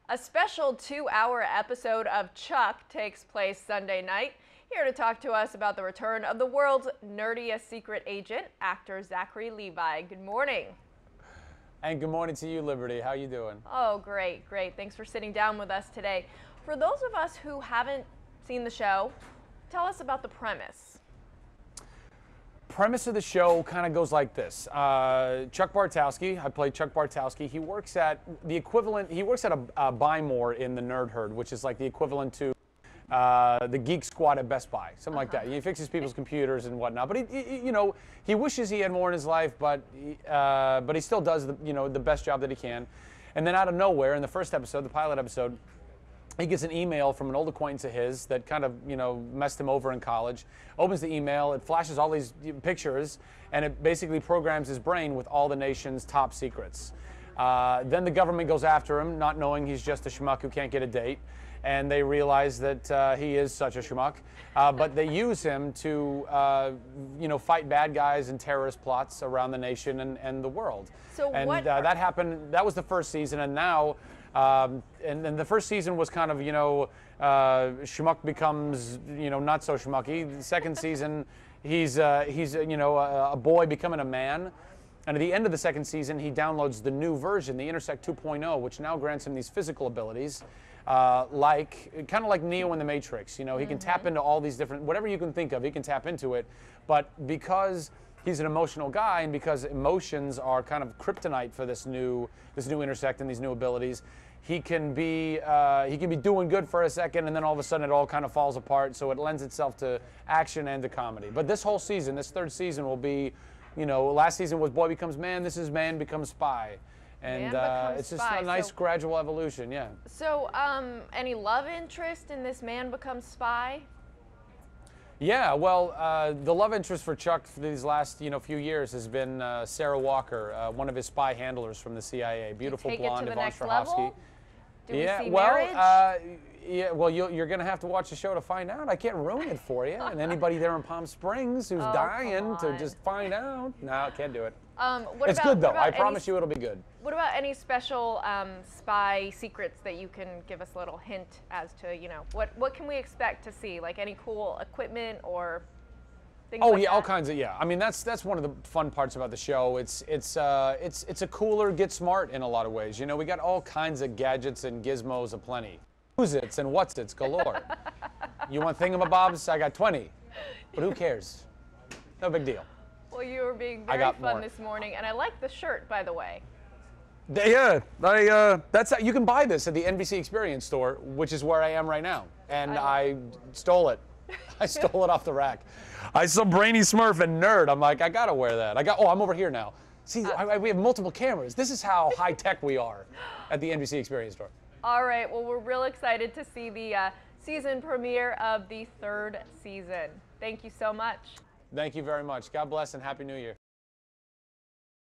A special 2-hour episode of Chuck takes place Sunday night. Here to talk to us about the return of the world's nerdiest secret agent, actor Zachary Levi. Good morning. And good morning to you, Liberty. How you doing? Oh, great, great. Thanks for sitting down with us today. For those of us who haven't seen the show, tell us about the premise. Premise of the show kind of goes like this. Chuck Bartowski, I play Chuck Bartowski. He works at the equivalent, he works at a Buy More in the Nerd Herd, which is like the equivalent to the Geek Squad at Best Buy, something like that. He fixes people's computers and whatnot. But he wishes he had more in his life, but he still does the best job that he can. And then out of nowhere, in the first episode, the pilot episode, he gets an email from an old acquaintance of his that kind of, messed him over in college. Opens the email, it flashes all these pictures, and it basically programs his brain with all the nation's top secrets. Then the government goes after him, not knowing he's just a schmuck who can't get a date. And they realize that he is such a schmuck. But they use him to, fight bad guys and terrorist plots around the nation and the world. So that happened, that was the first season, and now, and then the first season was kind of, schmuck becomes, not so schmucky. The second season, he's a boy becoming a man. And at the end of the second season, he downloads the new version, the Intersect 2.0, which now grants him these physical abilities, kind of like Neo in the Matrix. He can tap into all these different, whatever you can think of, he can tap into it. But because he's an emotional guy, and because emotions are kind of kryptonite for this new Intersect and these new abilities, he can be doing good for a second, and then all of a sudden it all kind of falls apart. So it lends itself to action and to comedy. But this whole season, this third season, will be, last season was boy becomes man. This is man becomes spy. And it's just a nice gradual evolution, yeah. So, any love interest in this man becomes spy? Yeah, well, the love interest for Chuck for these last, few years has been Sarah Walker, one of his spy handlers from the CIA. Beautiful blonde, Yvonne Strahovski. Do we see marriage? Yeah, well, you're going to have to watch the show to find out. I can't ruin it for you. And anybody there in Palm Springs who's dying to just find out. No, I can't do it. It's good, though. I promise you it'll be good. What about any special spy secrets that you can give us a little hint as to, what can we expect to see? Like any cool equipment or things like that? All kinds of, yeah. I mean, that's one of the fun parts about the show. It's a cooler Get Smart in a lot of ways. We got all kinds of gadgets and gizmos aplenty. Who's-its and what's-its galore. You want thingamabobs? I got 20. But who cares? No big deal. Well, you were being very fun this morning, and I like the shirt, by the way. Yeah, you can buy this at the NBC Experience store, which is where I am right now. And I stole it. I stole it off the rack. I saw Brainy Smurf and Nerd. I'm like, I gotta wear that. I'm over here now. See, we have multiple cameras. This is how high tech we are at the NBC Experience store. All right, well, we're real excited to see the season premiere of the third season. Thank you so much. Thank you very much. God bless and Happy New Year.